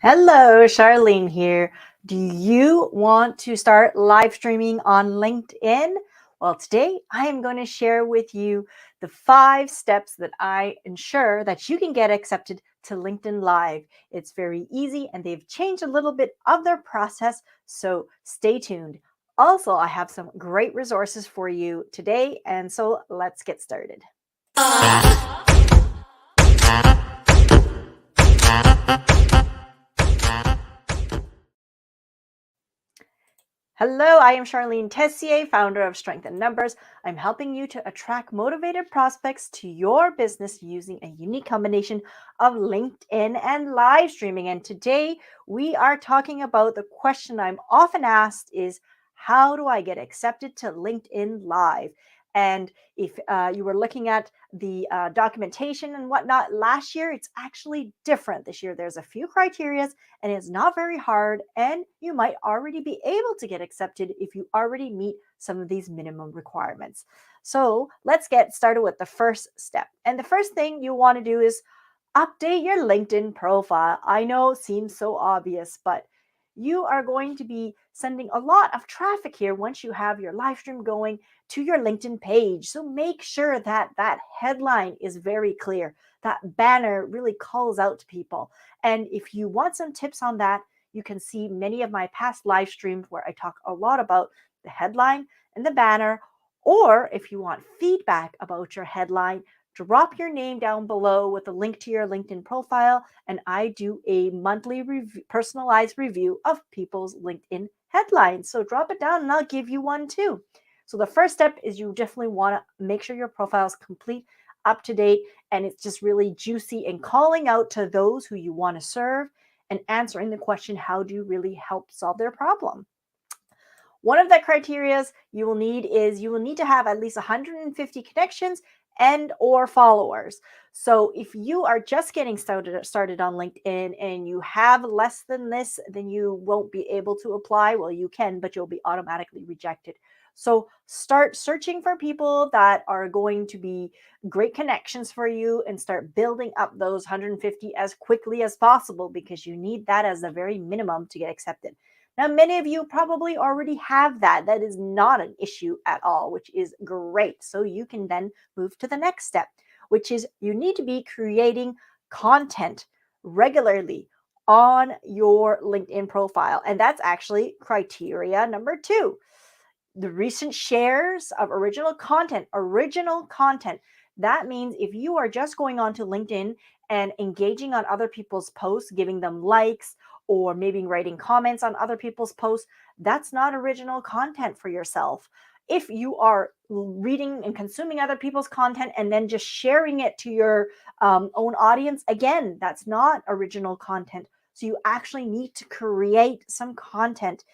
Hello, Charlene here. Do you want to start live streaming on LinkedIn? Well, today I am going to share with you the 5 steps that I ensure that you can get accepted to LinkedIn Live. It's very easy and they've changed a little bit of their process, so stay tuned. Also, I have some great resources for you today, and so let's get started. Hello, I am Charlene Tessier, founder of Strength in Numbers. I'm helping you to attract motivated prospects to your business using a unique combination of LinkedIn and live streaming. And today we are talking about the question I'm often asked is, how do I get accepted to LinkedIn Live? And if you were looking at the documentation and whatnot last year, it's actually different this year. There's a few criteria and it's not very hard, and you might already be able to get accepted if you already meet some of these minimum requirements. So let's get started with the first step. And the first thing you want to do is update your LinkedIn profile. I know it seems so obvious, but you are going to be sending a lot of traffic here once you have your live stream going to your LinkedIn page. So make sure that that headline is very clear. That banner really calls out to people. And if you want some tips on that, you can see many of my past live streams where I talk a lot about the headline and the banner. Or if you want feedback about your headline, drop your name down below with a link to your LinkedIn profile, and I do a monthly personalized review of people's LinkedIn headlines. So drop it down and I'll give you one too. So the first step is you definitely want to make sure your profile is complete, up to date, and it's just really juicy and calling out to those who you want to serve and answering the question, how do you really help solve their problem? One of the criteria you will need is you will need to have at least 150 connections and or followers. So if you are just getting started on LinkedIn and you have less than this, then you won't be able to apply. Well, you can, but you'll be automatically rejected. So start searching for people that are going to be great connections for you and start building up those 150 as quickly as possible, because you need that as the very minimum to get accepted. Now, many of you probably already have that. That is not an issue at all, which is great. So you can then move to the next step, which is you need to be creating content regularly on your LinkedIn profile. And that's actually criteria number 2. The recent shares of original content. That means if you are just going on to LinkedIn and engaging on other people's posts, giving them likes, or maybe writing comments on other people's posts, that's not original content for yourself. If you are reading and consuming other people's content and then just sharing it to your own audience, again, that's not original content. So you actually need to create some content,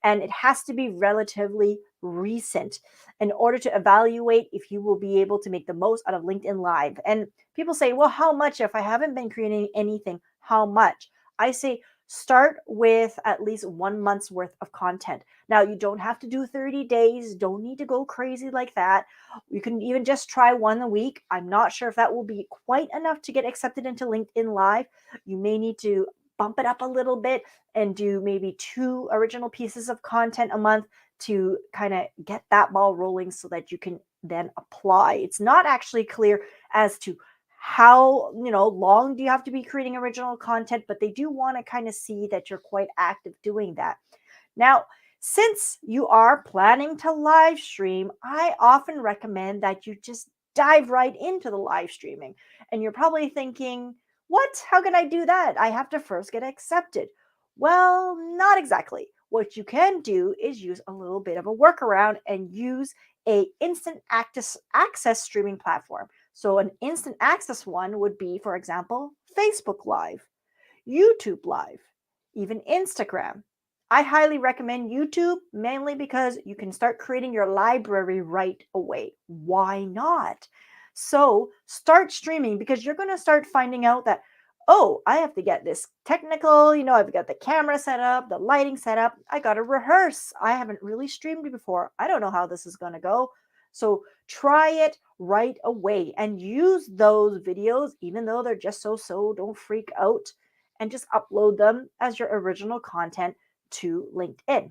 and it has to be relatively recent in order to evaluate if you will be able to make the most out of LinkedIn Live. And people say, well, how much? If I haven't been creating anything, how much? I say, start with at least 1 month's worth of content. Now, you don't have to do 30 days, don't need to go crazy like that. You can even just try one a week. I'm not sure if that will be quite enough to get accepted into LinkedIn Live. You may need to bump it up a little bit and do maybe 2 original pieces of content a month to kind of get that ball rolling so that you can then apply. It's not actually clear as to how long do you have to be creating original content, but they do want to kind of see that you're quite active doing that. Now, since you are planning to live stream, I often recommend that you just dive right into the live streaming. And you're probably thinking, what? How can I do that? I have to first get accepted. Well, not exactly. What you can do is use a little bit of a workaround and use a instant access streaming platform. So an instant access one would be, for example, Facebook Live, YouTube Live, even Instagram. I highly recommend YouTube, mainly because you can start creating your library right away. Why not? So start streaming, because you're going to start finding out that, oh, I have to get this technical, I've got the camera set up, the lighting set up. I got to rehearse. I haven't really streamed before. I don't know how this is going to go. So try it right away and use those videos, even though they're just so. Don't freak out. and just upload them as your original content to LinkedIn.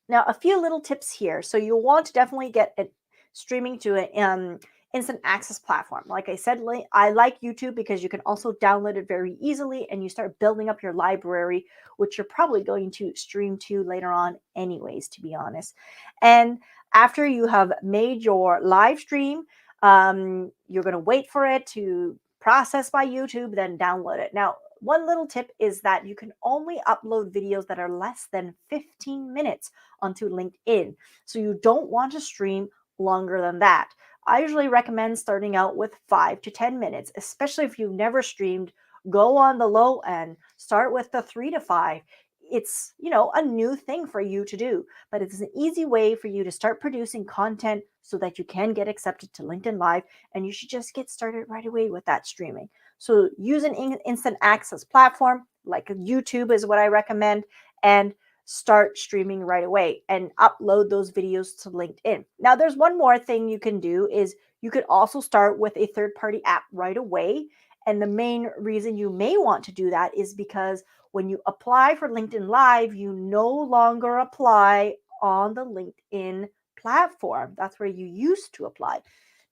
Now, a few little tips here. So you'll want to definitely get it streaming to an instant access platform. Like I said, I like YouTube because you can also download it very easily and you start building up your library, which you're probably going to stream to later on anyways, to be honest. And after you have made your live stream, you're going to wait for it to process by YouTube, then download it. Now, one little tip is that you can only upload videos that are less than 15 minutes onto LinkedIn. So you don't want to stream longer than that. I usually recommend starting out with 5 to 10 minutes, especially if you've never streamed. Go on the low end, start with the 3 to 5. It's, a new thing for you to do, but it's an easy way for you to start producing content so that you can get accepted to LinkedIn Live, and you should just get started right away with that streaming. So use an instant access platform like YouTube is what I recommend, and start streaming right away and upload those videos to LinkedIn. Now, there's one more thing you can do is you could also start with a third-party app right away. And the main reason you may want to do that is because when you apply for LinkedIn Live, you no longer apply on the LinkedIn platform. That's where you used to apply.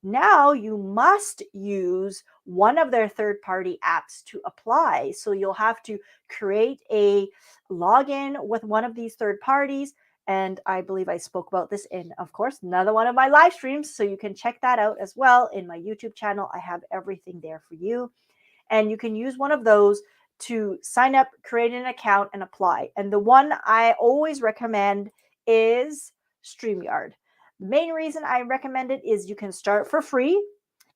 Now you must use one of their third-party apps to apply. So you'll have to create a login with one of these third parties. And I believe I spoke about this in, of course, another one of my live streams. So you can check that out as well in my YouTube channel. I have everything there for you. And you can use one of those to sign up, create an account, and apply. And the one I always recommend is StreamYard. The main reason I recommend it is you can start for free.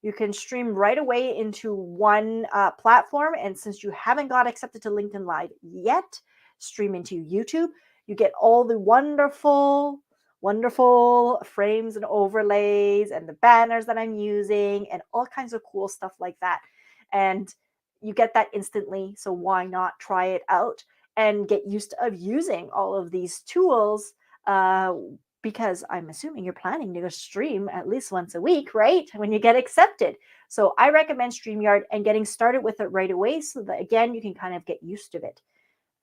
You can stream right away into one platform. And since you haven't got accepted to LinkedIn Live yet, stream into YouTube. You get all the wonderful, wonderful frames and overlays and the banners that I'm using and all kinds of cool stuff like that. And you get that instantly. So why not try it out and get used to using all of these tools? Because I'm assuming you're planning to go stream at least once a week, right? When you get accepted. So I recommend StreamYard and getting started with it right away so that, again, you can kind of get used to it.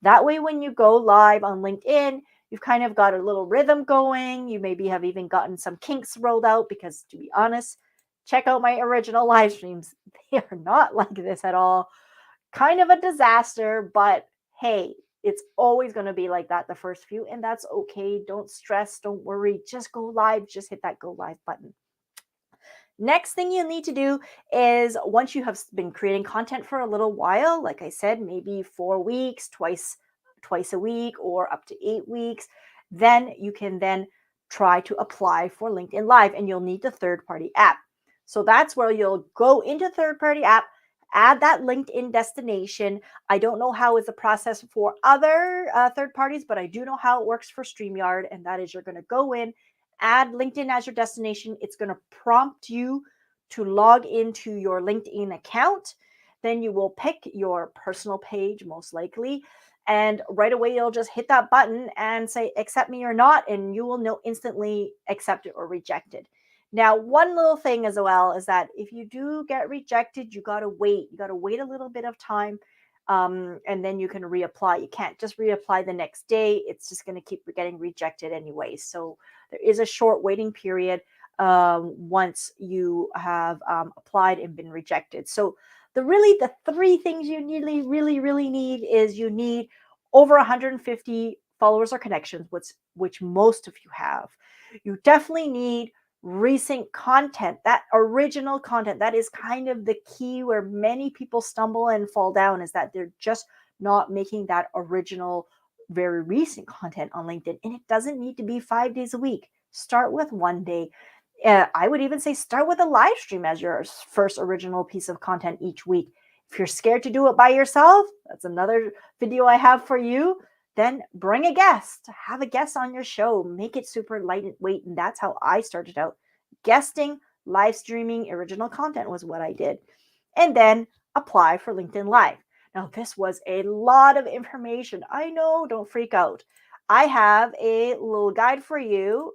That way, when you go live on LinkedIn, you've kind of got a little rhythm going. You maybe have even gotten some kinks rolled out because, to be honest, check out my original live streams. They are not like this at all. Kind of a disaster, but hey, it's always going to be like that the first few, and that's okay. Don't stress, don't worry. Just go live, just hit that go live button. Next thing you need to do is once you have been creating content for a little while, like I said, maybe 4 weeks, twice a week, or up to 8 weeks, then you can then try to apply for LinkedIn Live, and you'll need the third-party app. So that's where you'll go into third-party app, add that LinkedIn destination. I don't know how is the process for other third parties, but I do know how it works for StreamYard, and that is you're going to go in, add LinkedIn as your destination. It's going to prompt you to log into your LinkedIn account. Then you will pick your personal page, most likely. And right away, you'll just hit that button and say, accept me or not. And you will know instantly accepted or rejected. Now, one little thing as well is that if you do get rejected, you got to wait. You got to wait a little bit of time. And then you can reapply. You can't just reapply the next day. It's just going to keep getting rejected anyway. So there is a short waiting period once you have applied and been rejected. So the three things you really need is you need over 150 followers or connections, which most of you have. You definitely need recent content, that original content. That is kind of the key where many people stumble and fall down, is that they're just not making that original, very recent content on LinkedIn. And it doesn't need to be 5 days a week. Start with one day. I would even say start with a live stream as your first original piece of content each week. If you're scared to do it by yourself, that's another video I have for you. Then bring a guest, have a guest on your show, make it super lightweight. And that's how I started out. Guesting, live streaming, original content was what I did. And then apply for LinkedIn Live. Now, this was a lot of information. I know, don't freak out. I have a little guide for you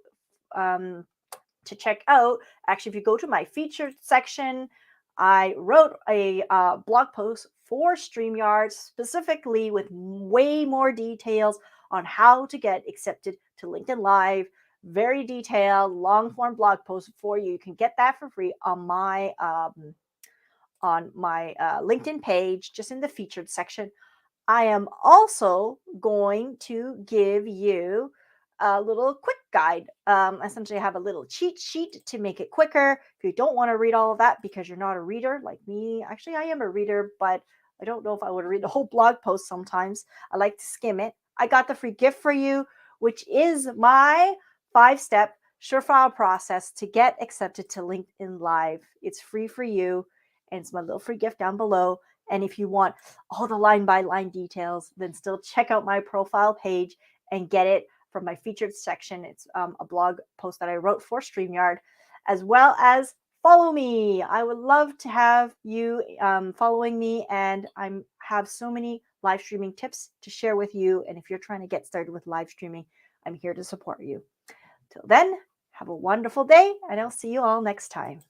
to check out. Actually, if you go to my featured section, I wrote a blog post for StreamYard, specifically with way more details on how to get accepted to LinkedIn Live. Very detailed, long form blog post for you. You can get that for free on my LinkedIn page, just in the featured section. I am also going to give you a little quick guide. Essentially, I have a little cheat sheet to make it quicker. If you don't want to read all of that because you're not a reader like me, actually, I am a reader, but I don't know if I would read the whole blog post sometimes. I like to skim it. I got the free gift for you, which is my 5-step Surefire process to get accepted to LinkedIn Live. It's free for you, and it's my little free gift down below. And if you want all the line by line details, then still check out my profile page and get it from my featured section. It's a blog post that I wrote for StreamYard, as well as follow me. I would love to have you following me, and I have so many live streaming tips to share with you. And if you're trying to get started with live streaming, I'm here to support you. Till then, have a wonderful day, and I'll see you all next time.